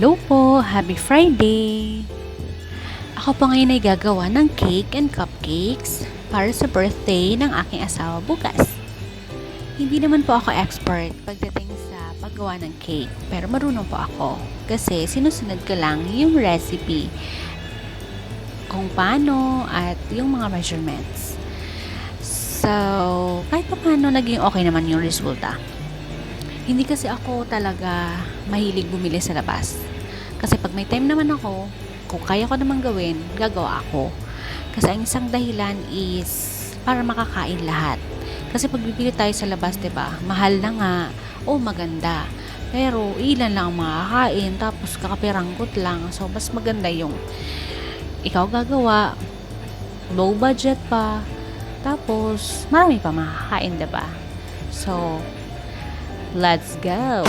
Hello po! Happy Friday! Ako po ngayon ay gagawa ng cake and cupcakes para sa birthday ng aking asawa bukas. Hindi naman po ako expert pagdating sa paggawa ng cake, pero marunong po ako kasi sinusunod ko lang yung recipe kung paano at yung mga measurements. So, kahit pa paano naging okay naman yung resulta. Hindi kasi ako talaga mahilig bumili sa labas. Kasi pag may time naman ako, kung kaya ko naman gawin, gagawa ako. Kasi ang isang dahilan is para makakain lahat. Kasi pag bibili tayo sa labas, 'di ba? Mahal na nga o maganda. Pero ilan lang ang makakain, tapos kakapiranggot lang. So mas maganda yung ikaw gagawa, low budget pa, tapos marami pa makakain, 'di ba? So let's go!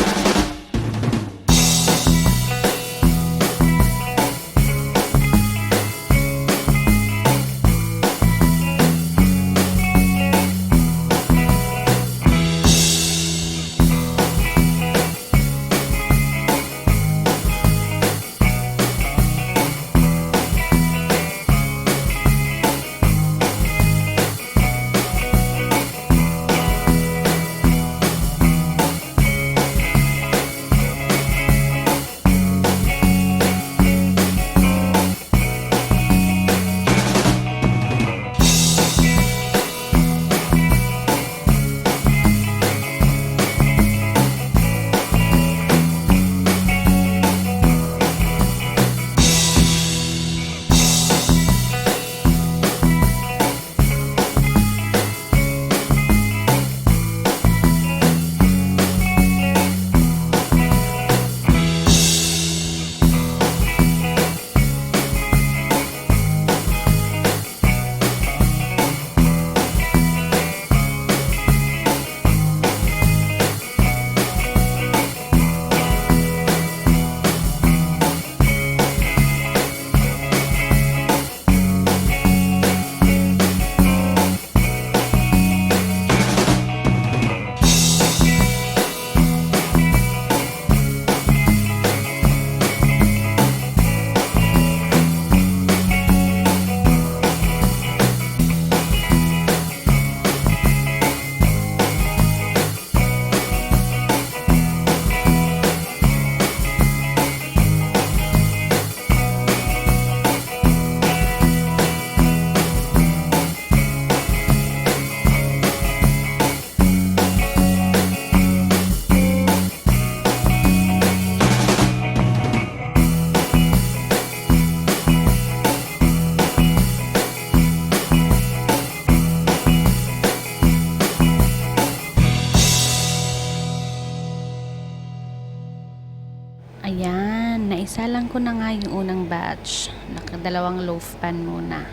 Ayan, naisalang ko na nga yung unang batch. Nakadalawang loaf pan muna.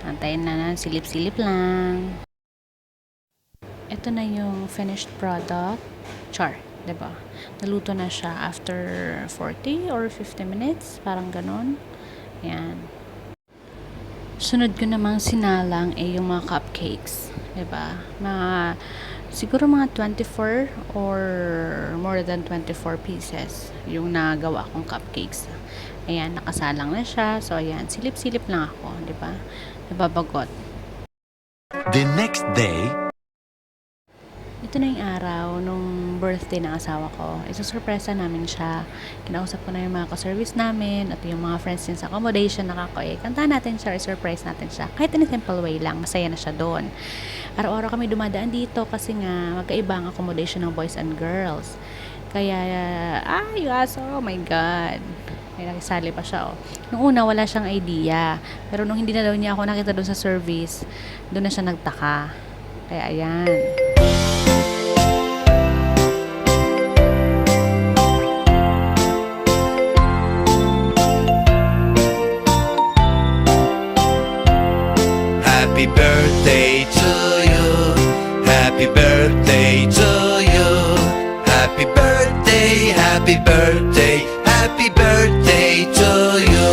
Antayin na, silip-silip lang. Ito na yung finished product. Char, 'di ba? Naluto na siya after 40 or 50 minutes, parang ganon. Ayan. Sunod ko namang sinalang yung mga cupcakes, 'di ba? Siguro mga 24 or more than 24 pieces yung nagawa kong cupcakes. Ayan, nakasalang na siya. So, ayan, silip-silip lang ako, di ba? Nababagot. The next day, Ito na yung araw nung birthday ng asawa ko. Isusurpresa namin siya. Kinausap ko na yung mga ka-service namin at yung mga friends din sa accommodation na kantahan natin siya, surprise natin siya. Kahit in a simple way lang, masaya na siya doon. Araw-araw kami dumadaan dito kasi nga magkaiba ang accommodation ng boys and girls. Kaya, yung aso, oh my God. May nakisali pa siya, oh. Nung una, wala siyang idea. Pero nung hindi na daw niya ako nakita doon sa service, doon na siya nagtaka. Kaya, ayan. happy birthday to you. Happy birthday to you. Happy birthday, happy birthday, happy birthday to you.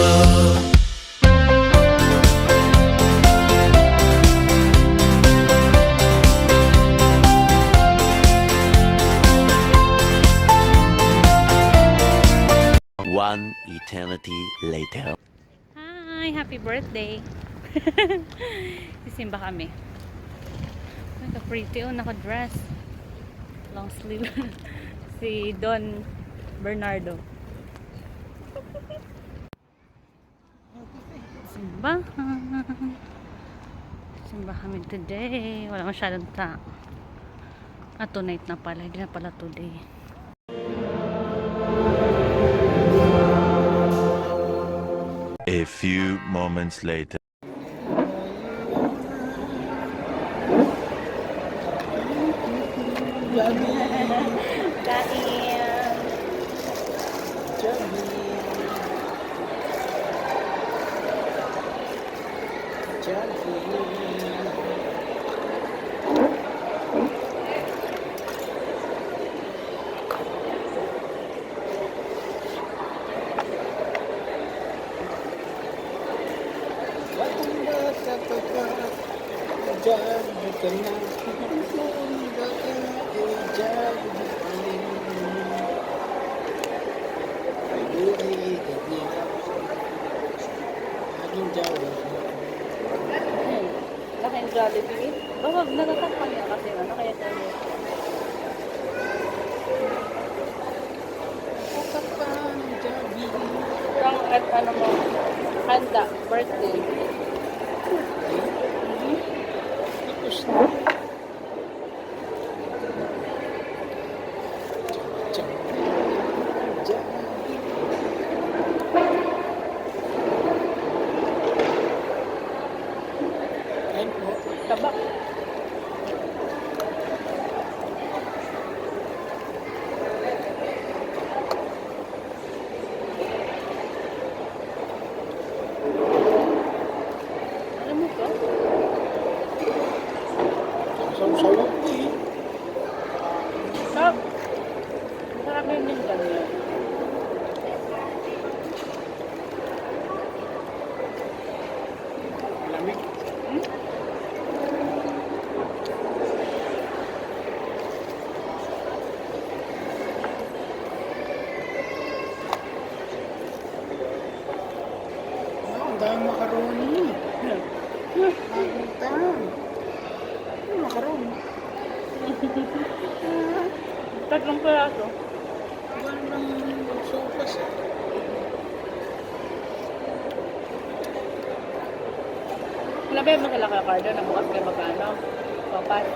One eternity later. Hi! Happy birthday! Sisimba kami. Ay, ka-pretty. Oh, naka-dress. Long sleeve. Si Don Bernardo. Simbahan. Simba kami today. Wala masyadong tao. Tonight na pala. Hindi na pala today. A few moments later. Laking Jollibee. Wag, natatakpan niya kasi ano, kaya tayo. Ang at ano mo, handa, birthday. Tabak. Alam mo ba? Saw-saw eh. Sarap. Masarap yun yung ganyan. Lamig. Ang dami macaroni. Maguntan. Macaroni. Tatlong piraso. Gandang sopas eh. Labi mo sila kay Cardo na bukas kayo magkano. Papas.